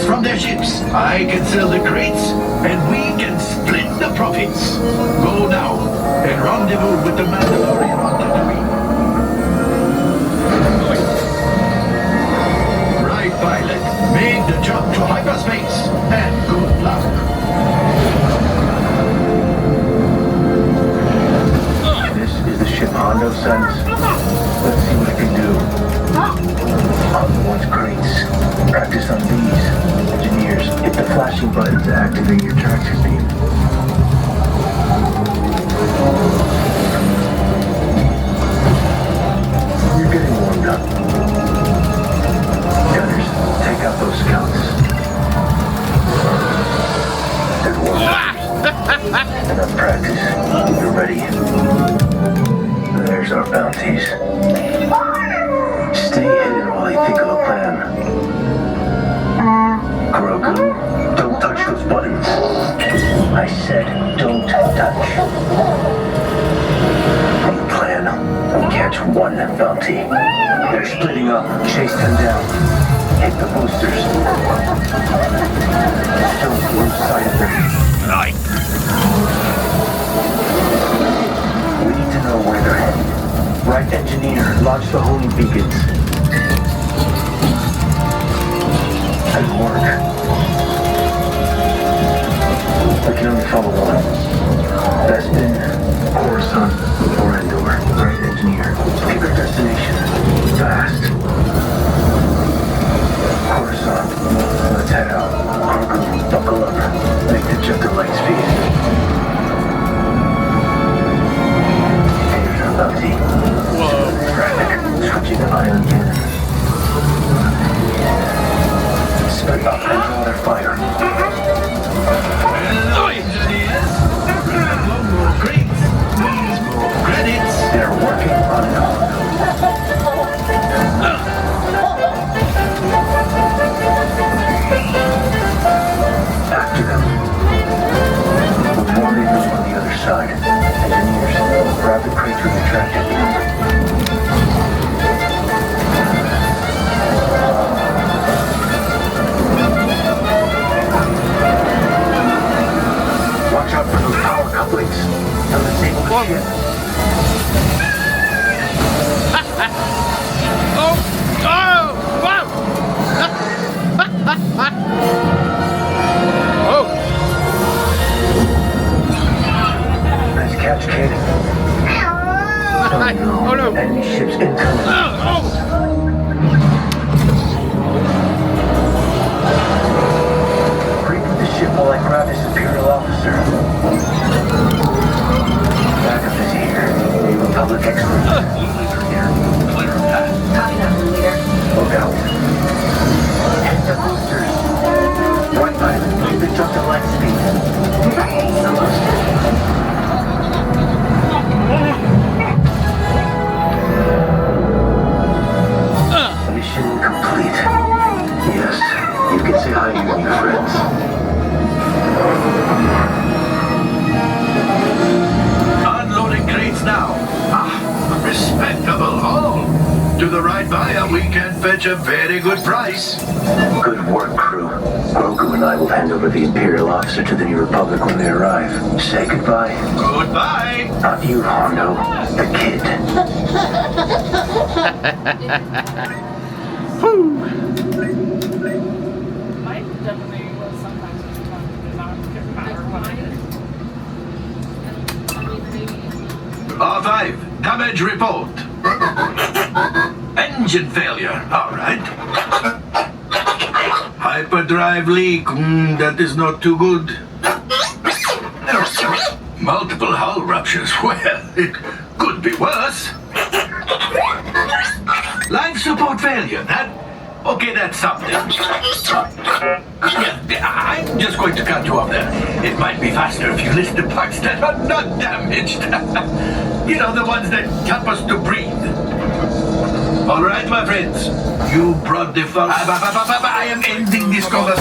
crates from their ships. I can sell the crates, and we can split the profits. Go now, and rendezvous with the Mandalorian on Tatooine. Right, pilot. Make the jump to hyperspace, and good luck. This is the ship Mando sends. Let's see what it can do. On the one's crates. Practice on these. Engineers, hit the flashing button to activate your tractor beam. You're getting warmed up. Gunners, take out those scouts. Good work. Enough practice. You're ready. There's our bounties. Stay hidden while I think of a plan. Grogu, don't touch those buttons. I said don't touch. From the plan, we catch one bounty. They're splitting up. Chase them down. Hit the boosters. Don't lose sight of them. Right. We need to know where they're headed. Right, engineer, launch the homing beacons. Good work. We can only follow one. Bespin, Coruscant, or Endor. Right, engineer. Pick our destination. Fast. Coruscant, let's head out. Grogu, buckle up. Make the jump to light speed. Here's our bounty. Traffic, switching to ion cannon. Split up and draw their fire. Hello, engineers. More crates. Please, more credits. They're working on it all. After them. With more leaders on the other side. Engineers, grab the crates with the tractor. Watch out for those power couplings. They'll disable the ship. Oh! Wow! Oh! Nice catch, kid. Oh no! Enemy ships incoming. Oh! Creep with the ship while I grab this Imperial officer. Backup is here. The Republic expert. Here. Clear a path. Copy that, leader. Look out. Hit the boosters. Right pilot, keep the jump to light speed. Mission complete. Yes, you can say hi to your new friends. Unloading crates now. Ah, respectable haul. To the right buyer, we can fetch a very good price. Good work, crew. Grogu and I will hand over the Imperial officer to the New Republic when they arrive. Say goodbye. Goodbye. Not you, Hondo. The kid. Mike definitely was sometimes when you talk about different power R5, damage report. Engine failure. All right. Hyperdrive leak. That is not too good. Multiple hull ruptures. Well, it could be worse. Life support failure. Okay, that's something. Yeah, I'm just going to cut you off there. It might be faster if you list the parts that are not damaged. You know, the ones that help us to breathe. All right, my friends. You brought the fun. I am ending this conversation.